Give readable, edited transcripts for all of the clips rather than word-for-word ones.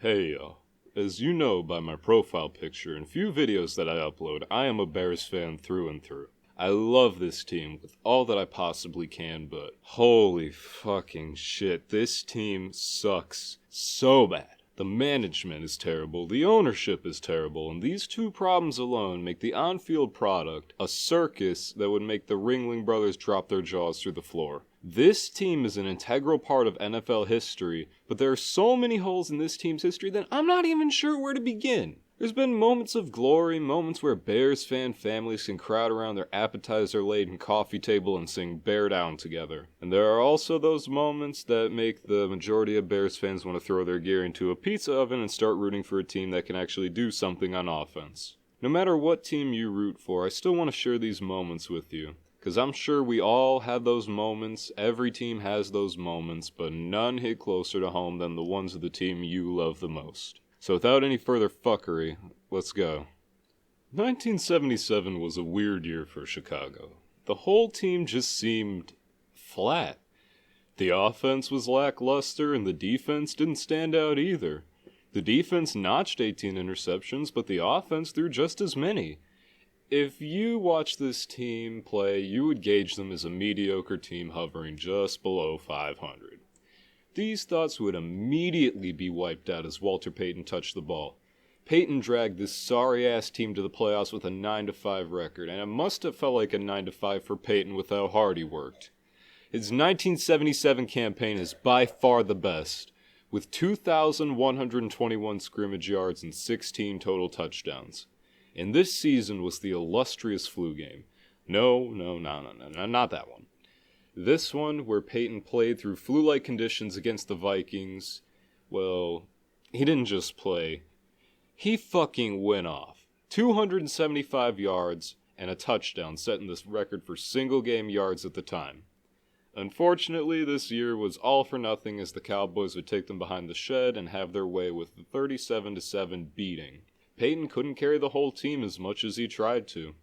Hey, as you know by my profile picture and few videos that I upload, I am a Bears fan through and through. I love this team with all that I possibly can, but holy fucking shit, this team sucks so bad. The management is terrible, the ownership is terrible, and these two problems alone make the on-field product a circus that would make the Ringling Brothers drop their jaws through the floor. This team is an integral part of NFL history, but there are so many holes in this team's history that I'm not even sure where to begin. There's been moments of glory, moments where Bears fan families can crowd around their appetizer-laden coffee table and sing Bear Down together. And there are also those moments that make the majority of Bears fans want to throw their gear into a pizza oven and start rooting for a team that can actually do something on offense. No matter what team you root for, I still want to share these moments with you. Because I'm sure we all have those moments, every team has those moments, but none hit closer to home than the ones of the team you love the most. So without any further fuckery, let's go. 1977 was a weird year for Chicago. The whole team just seemed flat. The offense was lackluster and the defense didn't stand out either. The defense notched 18 interceptions, but the offense threw just as many. If you watch this team play, you would gauge them as a mediocre team hovering just below 500. These thoughts would immediately be wiped out as Walter Payton touched the ball. Payton dragged this sorry-ass team to the playoffs with a 9-5 record, and it must have felt like a 9-5 for Payton with how hard he worked. His 1977 campaign is by far the best, with 2,121 scrimmage yards and 16 total touchdowns. And this season was the illustrious flu game. No, not that one. This one, where Payton played through flu-like conditions against the Vikings, well, he didn't just play. He fucking went off. 275 yards and a touchdown, setting this record for single-game yards at the time. Unfortunately, this year was all for nothing as the Cowboys would take them behind the shed and have their way with the 37-7 beating. Payton couldn't carry the whole team as much as he tried to.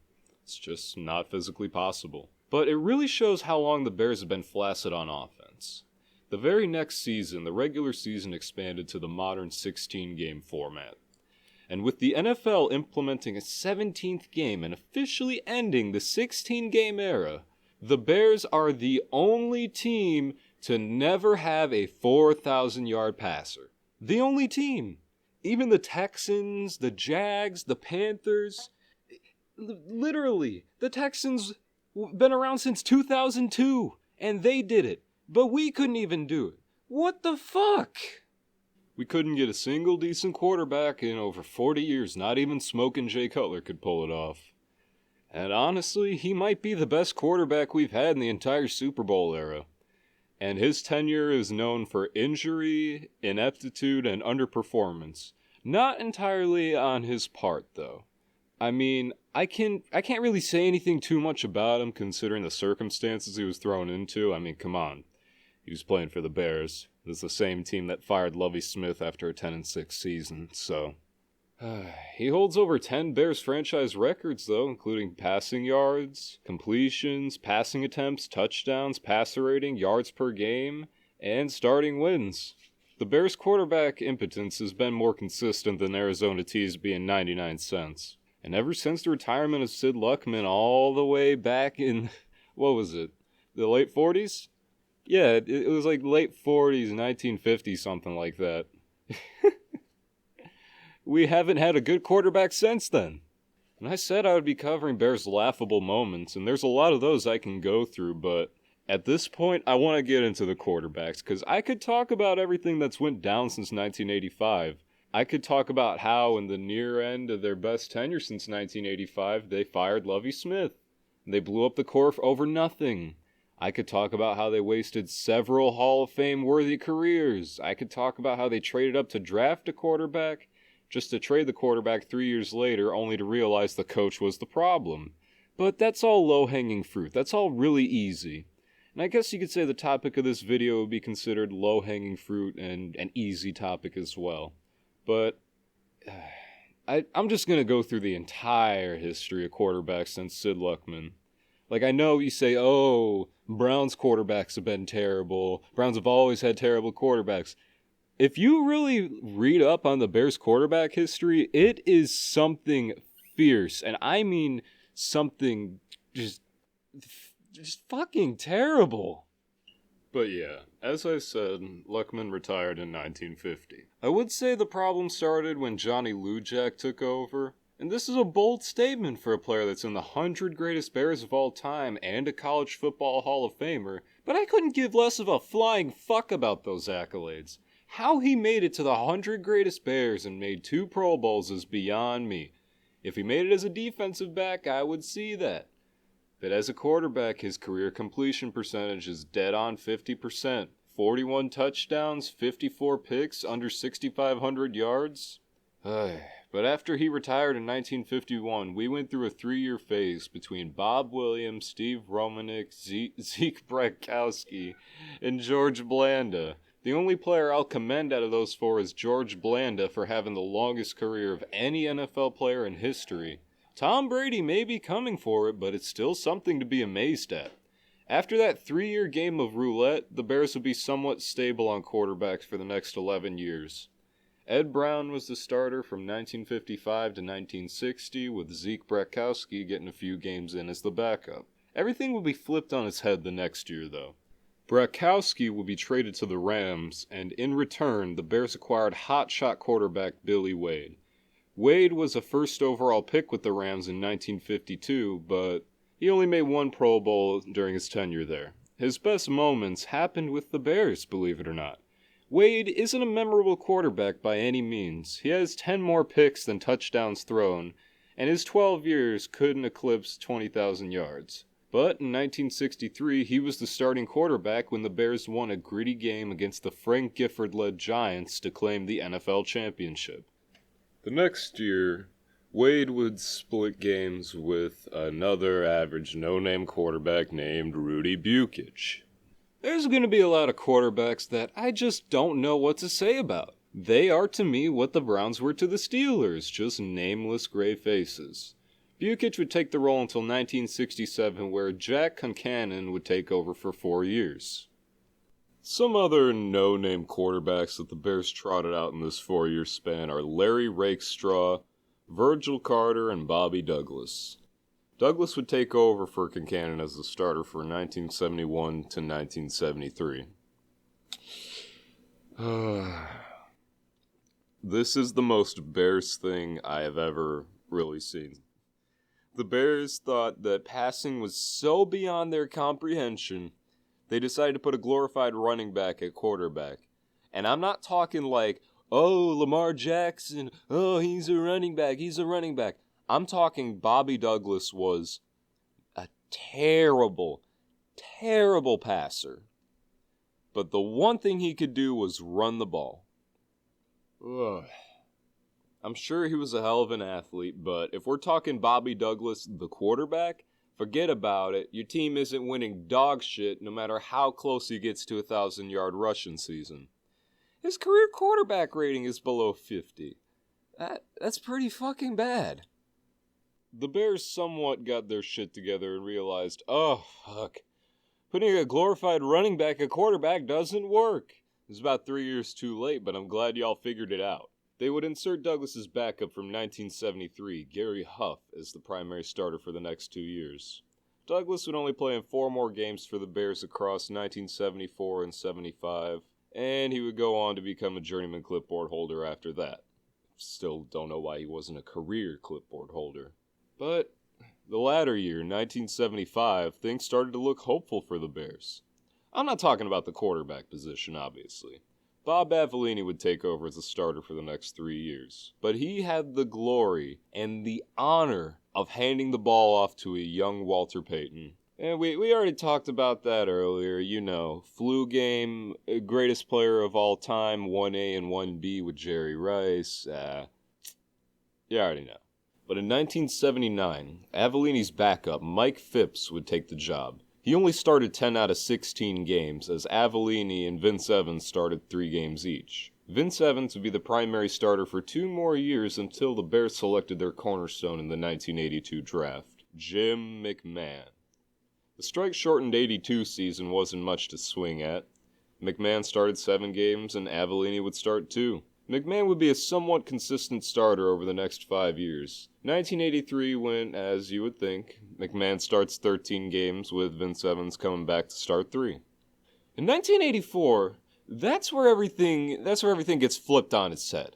It's just not physically possible. But it really shows how long the Bears have been flaccid on offense. The very next season, the regular season expanded to the modern 16-game format. And with the NFL implementing a 17th game and officially ending the 16-game era, the Bears are the only team to never have a 4,000-yard passer. The only team. Even the Texans, the Jags, the Panthers, literally, the Texans been around since 2002, and they did it, but we couldn't even do it. What the fuck? We couldn't get a single decent quarterback in over 40 years, not even Smokin' Jay Cutler could pull it off. And honestly, he might be the best quarterback we've had in the entire Super Bowl era. And his tenure is known for injury, ineptitude, and underperformance. Not entirely on his part, though. I mean, I can't really say anything too much about him considering the circumstances he was thrown into. I mean, come on. He was playing for the Bears. It's the same team that fired Lovie Smith after a 10-6 season, so... He holds over 10 Bears franchise records, though, including passing yards, completions, passing attempts, touchdowns, passer rating, yards per game, and starting wins. The Bears' quarterback impotence has been more consistent than Arizona teas being 99 cents. And ever since the retirement of Sid Luckman all the way back in, what was it, the late 40s? Yeah, it was like late 40s, 1950, something like that. We haven't had a good quarterback since then. And I said I would be covering Bears' laughable moments, and there's a lot of those I can go through, but at this point, I want to get into the quarterbacks, because I could talk about everything that's went down since 1985. I could talk about how, in the near end of their best tenure since 1985, they fired Lovie Smith. They blew up the core over nothing. I could talk about how they wasted several Hall of Fame-worthy careers. I could talk about how they traded up to draft a quarterback, just to trade the quarterback 3 years later, only to realize the coach was the problem. But that's all low-hanging fruit. That's all really easy. And I guess you could say the topic of this video would be considered low-hanging fruit and an easy topic as well. But I'm just going to go through the entire history of quarterbacks since Sid Luckman. Like, I know you say, oh, Browns quarterbacks have been terrible. Browns have always had terrible quarterbacks. if you really read up on the Bears quarterback history, it is something fierce. And I mean something just fucking terrible. But yeah, as I said, Luckman retired in 1950. I would say the problem started when Johnny Lujack took over. And this is a bold statement for a player that's in the 100 greatest Bears of all time and a college football Hall of Famer, but I couldn't give less of a flying fuck about those accolades. How he made it to the 100 greatest Bears and made 2 Pro Bowls is beyond me. If he made it as a defensive back, I would see that. But as a quarterback, his career completion percentage is dead on 50%. 41 touchdowns, 54 picks, under 6,500 yards. But after he retired in 1951, we went through a 3-year phase between Bob Williams, Steve Romanek, Zeke Brakowski, and George Blanda. The only player I'll commend out of those 4 is George Blanda for having the longest career of any NFL player in history. Tom Brady may be coming for it, but it's still something to be amazed at. After that 3-year game of roulette, the Bears would be somewhat stable on quarterbacks for the next 11 years. Ed Brown was the starter from 1955 to 1960, with Zeke Brakowski getting a few games in as the backup. Everything would be flipped on its head the next year, though. Brakowski would be traded to the Rams, and in return, the Bears acquired hotshot quarterback Billy Wade. Wade was a first overall pick with the Rams in 1952, but he only made 1 Pro Bowl during his tenure there. His best moments happened with the Bears, believe it or not. Wade isn't a memorable quarterback by any means. He has 10 more picks than touchdowns thrown, and his 12 years couldn't eclipse 20,000 yards. But in 1963, he was the starting quarterback when the Bears won a gritty game against the Frank Gifford-led Giants to claim the NFL championship. The next year, Wade would split games with another average no-name quarterback named Rudy Bukic. There's going to be a lot of quarterbacks that I just don't know what to say about. They are to me what the Browns were to the Steelers, just nameless gray faces. Bukic would take the role until 1967, where Jack Concannon would take over for 4 years. Some other no-name quarterbacks that the Bears trotted out in this 4-year span are Larry Rakestraw, Virgil Carter, and Bobby Douglas. Douglas would take over for Concannon as the starter for 1971 to 1973. This is the most Bears thing I have ever really seen. The Bears thought that passing was so beyond their comprehension, they decided to put a glorified running back at quarterback. And I'm not talking like, oh, Lamar Jackson, oh, he's a running back. I'm talking Bobby Douglas was a terrible, terrible passer. But the one thing he could do was run the ball. Ugh. I'm sure he was a hell of an athlete, but if we're talking Bobby Douglas, the quarterback, forget about it. Your team isn't winning dog shit no matter how close he gets to a 1,000-yard rushing season. His career quarterback rating is below 50. That's pretty fucking bad. The Bears somewhat got their shit together and realized, oh, fuck. Putting a glorified running back at quarterback doesn't work. It was about 3 years too late, but I'm glad y'all figured it out. They would insert Douglas's backup from 1973, Gary Huff, as the primary starter for the next 2 years. Douglas would only play in 4 more games for the Bears across 1974 and 75, and he would go on to become a journeyman clipboard holder after that. Still don't know why he wasn't a career clipboard holder. But the latter year, 1975, things started to look hopeful for the Bears. I'm not talking about the quarterback position, obviously. Bob Avellini would take over as a starter for the next 3 years. But he had the glory and the honor of handing the ball off to a young Walter Payton. And we already talked about that earlier, you know. Flu game, greatest player of all time, 1A and 1B with Jerry Rice. You already know. But in 1979, Avellini's backup, Mike Phipps, would take the job. He only started 10 out of 16 games, as Avellini and Vince Evans started 3 games each. Vince Evans would be the primary starter for 2 more years until the Bears selected their cornerstone in the 1982 draft, Jim McMahon. The strike-shortened 82 season wasn't much to swing at. McMahon started 7 games and Avellini would start 2. McMahon would be a somewhat consistent starter over the next 5 years. 1983 went as you would think. McMahon starts 13 games with Vince Evans coming back to start 3. In 1984, that's where everything gets flipped on its head.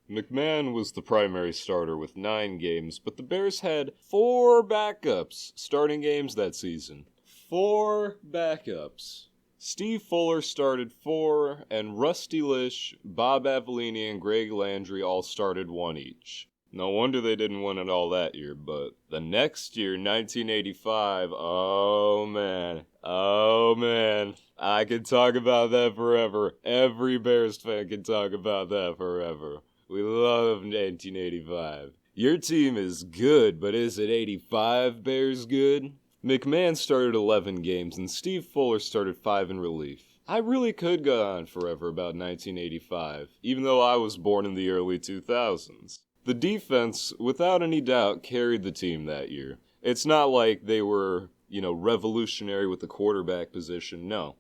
McMahon was the primary starter with 9 games, but the Bears had 4 backups starting games that season. 4 backups. Steve Fuller started 4, and Rusty Lish, Bob Avellini, and Greg Landry all started 1 each. No wonder they didn't win it all that year, but the next year, 1985, oh man, I could talk about that forever. Every Bears fan can talk about that forever. We love 1985. Your team is good, but is it 85 Bears good? McMahon started 11 games, and Steve Fuller started 5 in relief. I really could go on forever about 1985, even though I was born in the early 2000s. The defense, without any doubt, carried the team that year. It's not like they were, revolutionary with the quarterback position. No.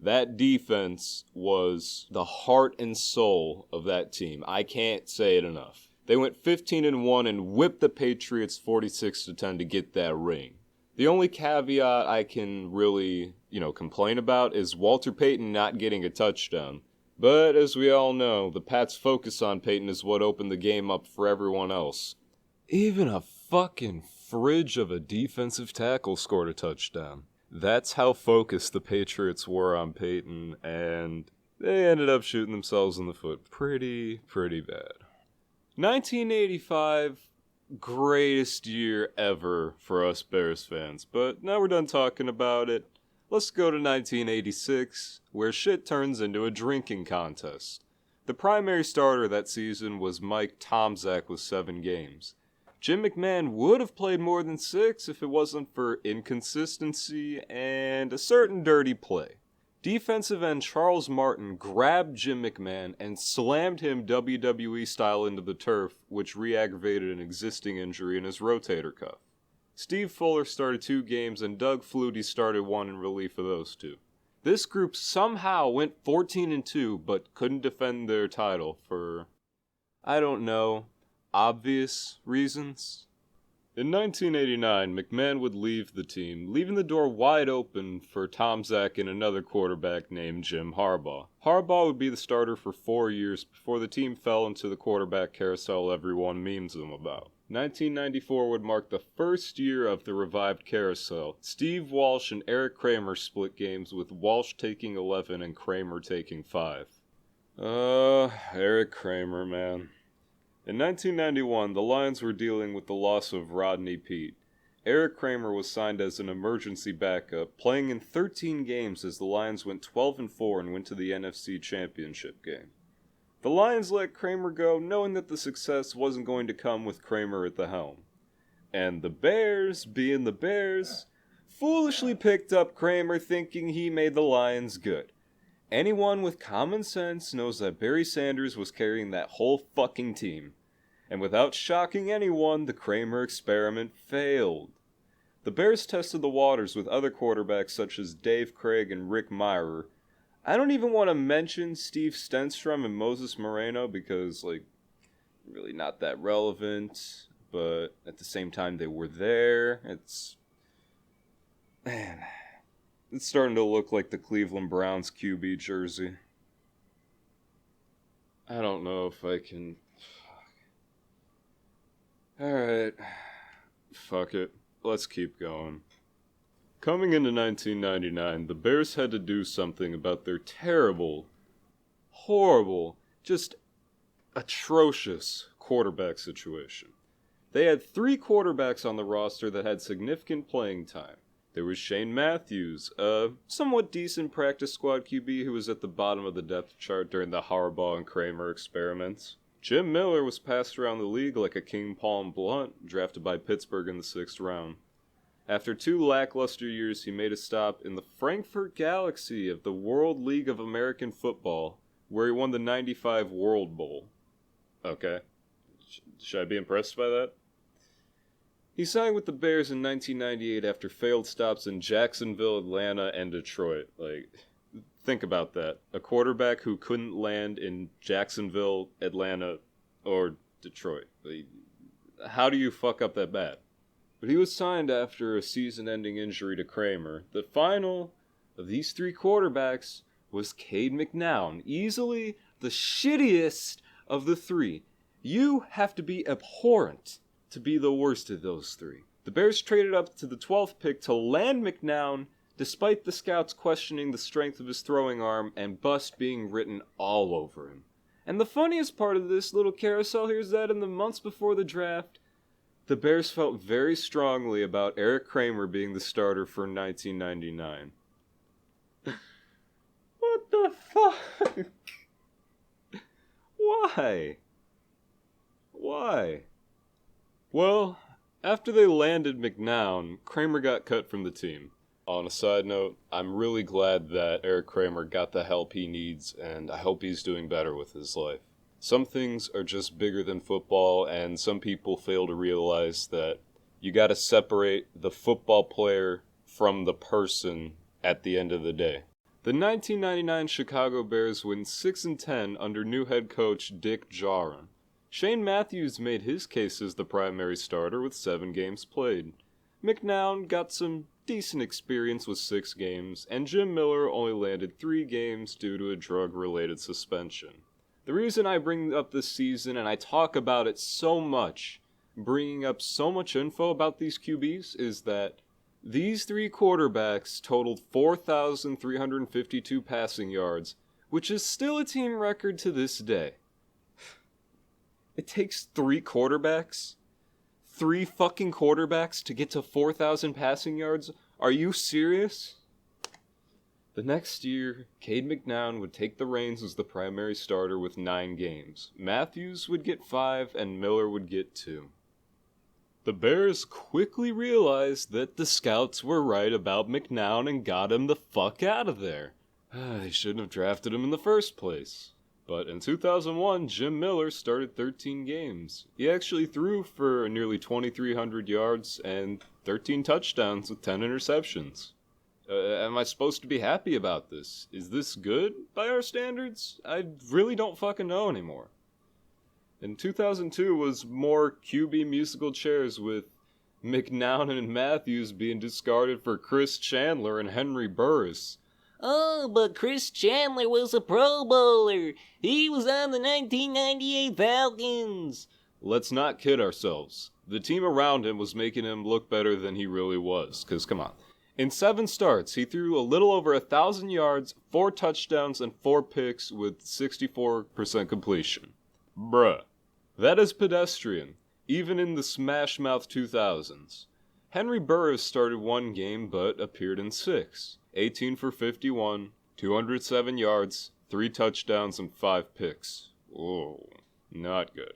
That defense was the heart and soul of that team. I can't say it enough. They went 15-1 and whipped the Patriots 46-10 to get that ring. The only caveat I can really, complain about is Walter Payton not getting a touchdown. But as we all know, the Pats' focus on Payton is what opened the game up for everyone else. Even a fucking fridge of a defensive tackle scored a touchdown. That's how focused the Patriots were on Payton, and they ended up shooting themselves in the foot pretty bad. 1985, greatest year ever for us Bears fans, but now we're done talking about it. Let's go to 1986, where shit turns into a drinking contest. The primary starter that season was Mike Tomczak with 7 games. Jim McMahon would have played more than 6 if it wasn't for inconsistency and a certain dirty play. Defensive end Charles Martin grabbed Jim McMahon and slammed him WWE style into the turf, which re-aggravated an existing injury in his rotator cuff. Steve Fuller started 2 games and Doug Flutie started 1 in relief of those 2. This group somehow went 14-2 but couldn't defend their title for, obvious reasons. In 1989, McMahon would leave the team, leaving the door wide open for Tomczak and another quarterback named Jim Harbaugh. Harbaugh would be the starter for 4 years before the team fell into the quarterback carousel everyone memes them about. 1994 would mark the first year of the revived carousel. Steve Walsh and Eric Kramer split games, with Walsh taking 11 and Kramer taking 5. Eric Kramer, man. In 1991, the Lions were dealing with the loss of Rodney Peete. Eric Kramer was signed as an emergency backup, playing in 13 games as the Lions went 12-4 and went to the NFC Championship game. The Lions let Kramer go, knowing that the success wasn't going to come with Kramer at the helm. And the Bears, being the Bears, foolishly picked up Kramer, thinking he made the Lions good. Anyone with common sense knows that Barry Sanders was carrying that whole fucking team. And without shocking anyone, the Kramer experiment failed. The Bears tested the waters with other quarterbacks such as Dave Craig and Rick Mirer. I don't even want to mention Steve Stenstrom and Moses Moreno because, really not that relevant. But at the same time, they were there. It's starting to look like the Cleveland Browns QB jersey. I don't know if I can... Alright. Fuck it. Let's keep going. Coming into 1999, the Bears had to do something about their terrible, horrible, just atrocious quarterback situation. They had 3 quarterbacks on the roster that had significant playing time. There was Shane Matthews, a somewhat decent practice squad QB who was at the bottom of the depth chart during the Harbaugh and Kramer experiments. Jim Miller was passed around the league like a King Palm Blunt, drafted by Pittsburgh in the 6th round. After 2 lackluster years, he made a stop in the Frankfurt Galaxy of the World League of American Football, where he won the '95 World Bowl. Okay. Should I be impressed by that? He signed with the Bears in 1998 after failed stops in Jacksonville, Atlanta, and Detroit. Think about that. A quarterback who couldn't land in Jacksonville, Atlanta, or Detroit. How do you fuck up that bad? But he was signed after a season-ending injury to Kramer. The final of these three quarterbacks was Cade McNown, easily the shittiest of the three. You have to be abhorrent to be the worst of those three. The Bears traded up to the 12th pick to land McNown, despite the scouts questioning the strength of his throwing arm and bust being written all over him. And the funniest part of this little carousel here is that in the months before the draft, the Bears felt very strongly about Eric Kramer being the starter for 1999. What the fuck? Why? Why? Well, after they landed McNown, Kramer got cut from the team. On a side note, I'm really glad that Eric Kramer got the help he needs, and I hope he's doing better with his life. Some things are just bigger than football, and some people fail to realize that you gotta separate the football player from the person at the end of the day. The 1999 Chicago Bears win 6-10 under new head coach Dick Jauron. Shane Matthews made his case as the primary starter with 7 games played. McNown got some decent experience with 6 games, and Jim Miller only landed 3 games due to a drug-related suspension. The reason I bring up this season, and I talk about it so much, bringing up so much info about these QBs, is that these 3 quarterbacks totaled 4,352 passing yards, which is still a team record to this day. It takes 3 quarterbacks? 3 fucking quarterbacks to get to 4,000 passing yards? Are you serious? The next year, Cade McNown would take the reins as the primary starter with 9 games. Matthews would get 5 and Miller would get 2. The Bears quickly realized that the scouts were right about McNown and got him the fuck out of there. They shouldn't have drafted him in the first place. But in 2001, Jim Miller started 13 games. He actually threw for nearly 2,300 yards and 13 touchdowns with 10 interceptions. Am I supposed to be happy about this? Is this good by our standards? I really don't fucking know anymore. In 2002 was more QB musical chairs with McNown and Matthews being discarded for Chris Chandler and Henry Burris. Oh, but Chris Chandler was a Pro Bowler. He was on the 1998 Falcons. Let's not kid ourselves. The team around him was making him look better than he really was, because come on. In 7 starts, he threw a little over 1,000 yards, 4 touchdowns, and 4 picks with 64% completion. Bruh. That is pedestrian, even in the Smash Mouth 2000s. Henry Burris started 1 game but appeared in 6. 18 for 51, 207 yards, 3 touchdowns, and 5 picks. Whoa, not good.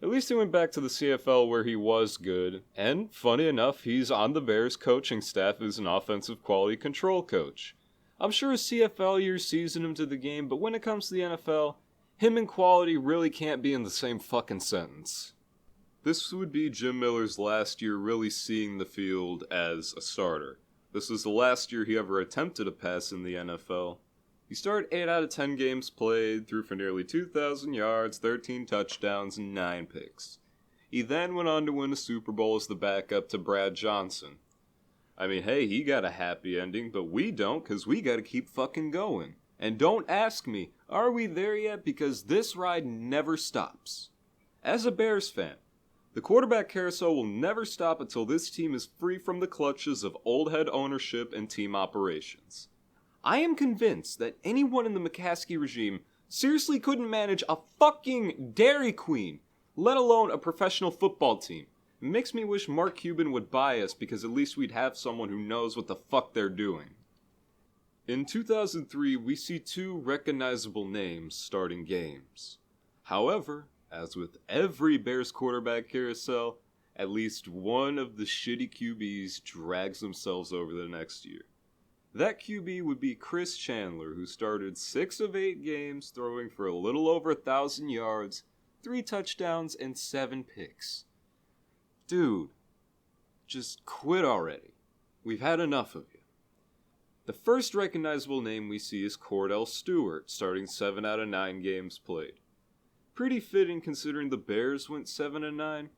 At least he went back to the CFL where he was good, and funny enough, he's on the Bears coaching staff as an offensive quality control coach. I'm sure his CFL years seasoned him to the game, but when it comes to the NFL, him and quality really can't be in the same fucking sentence. This would be Jim Miller's last year really seeing the field as a starter. This was the last year he ever attempted a pass in the NFL. He started 8 out of 10 games played, threw for nearly 2,000 yards, 13 touchdowns, and 9 picks. He then went on to win a Super Bowl as the backup to Brad Johnson. I mean, hey, he got a happy ending, but we don't, because we gotta keep fucking going. And don't ask me, are we there yet? Because this ride never stops. As a Bears fan, the quarterback carousel will never stop until this team is free from the clutches of old head ownership and team operations. I am convinced that anyone in the McCaskey regime seriously couldn't manage a fucking Dairy Queen, let alone a professional football team. It makes me wish Mark Cuban would buy us because at least we'd have someone who knows what the fuck they're doing. In 2003, we see 2 recognizable names starting games. However, as with every Bears quarterback carousel, at least one of the shitty QBs drags themselves over the next year. That QB would be Chris Chandler, who started 6 of 8 games, throwing for a little over 1,000 yards, 3 touchdowns, and 7 picks. Dude, just quit already. We've had enough of you. The first recognizable name we see is Cordell Stewart, starting 7 out of 9 games played. Pretty fitting considering the Bears went 7-9.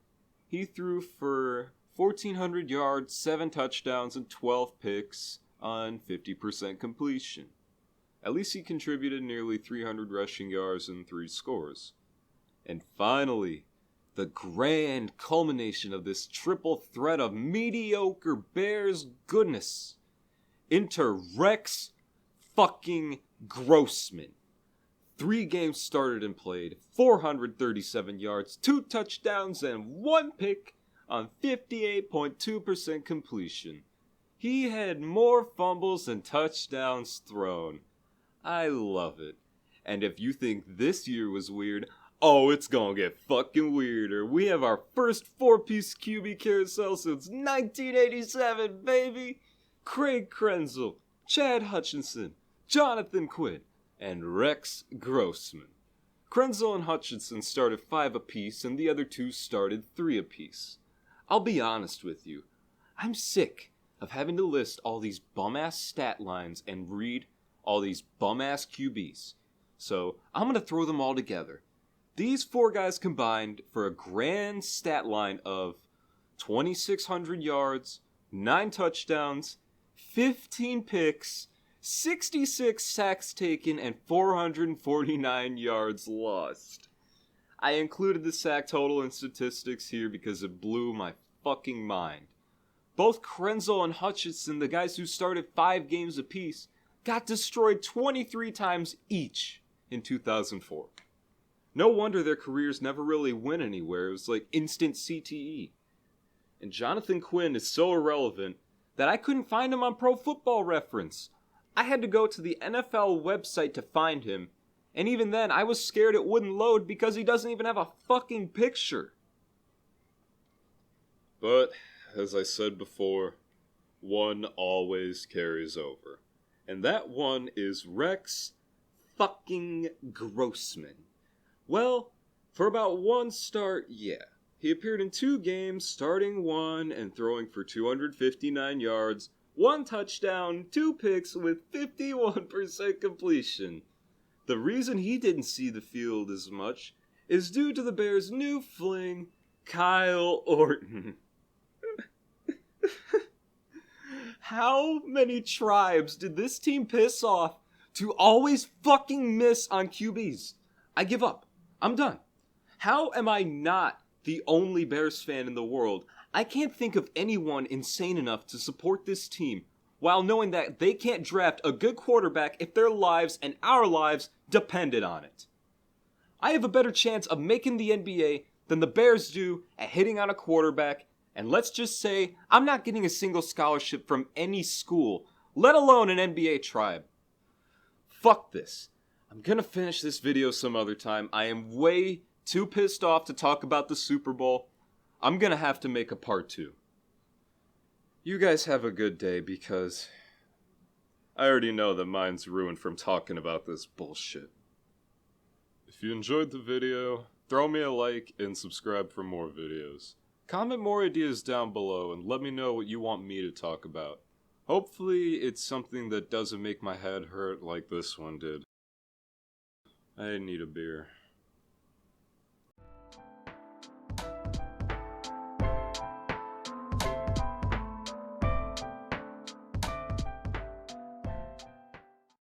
He threw for 1,400 yards, 7 touchdowns, and 12 picks on 50% completion. At least he contributed nearly 300 rushing yards and 3 scores. And finally, the grand culmination of this triple threat of mediocre Bears goodness. Enter Rex fucking Grossman. 3 games started and played, 437 yards, 2 touchdowns, and 1 pick on 58.2% completion. He had more fumbles than touchdowns thrown. I love it. And if you think this year was weird, oh, it's gonna get fucking weirder. We have our first 4-piece QB carousel since 1987, baby! Craig Krenzel, Chad Hutchinson, Jonathan Quinn, and Rex Grossman. Krenzel and Hutchinson started 5 apiece, and the other 2 started 3 apiece. I'll be honest with you, I'm sick of having to list all these bum-ass stat lines and read all these bum-ass QBs. So I'm gonna throw them all together. These 4 guys combined for a grand stat line of 2,600 yards, 9 touchdowns, 15 picks, 66 sacks taken, and 449 yards lost. I included the sack total and statistics here because it blew my fucking mind. Both Krenzel and Hutchinson, the guys who started 5 games apiece, got destroyed 23 times each in 2004. No wonder their careers never really went anywhere. It was like instant CTE. And Jonathan Quinn is so irrelevant that I couldn't find him on Pro Football Reference. I had to go to the NFL website to find him, and even then I was scared it wouldn't load because he doesn't even have a fucking picture. But, as I said before, one always carries over. And that one is Rex fucking Grossman. Well, for about 1 start, yeah. He appeared in 2 games, starting 1 and throwing for 259 yards, 1 touchdown, 2 picks with 51% completion. The reason he didn't see the field as much is due to the Bears' new fling, Kyle Orton. How many tribes did this team piss off to always fucking miss on QBs? I give up. I'm done. How am I not the only Bears fan in the world? I can't think of anyone insane enough to support this team while knowing that they can't draft a good quarterback if their lives and our lives depended on it. I have a better chance of making the NBA than the Bears do at hitting on a quarterback, and let's just say I'm not getting a single scholarship from any school, let alone an NBA tribe. Fuck this. I'm gonna finish this video some other time. I am way too pissed off to talk about the Super Bowl. I'm gonna have to make a part 2. You guys have a good day because I already know that mine's ruined from talking about this bullshit. If you enjoyed the video, throw me a like and subscribe for more videos. Comment more ideas down below and let me know what you want me to talk about. Hopefully it's something that doesn't make my head hurt like this one did. I need a beer.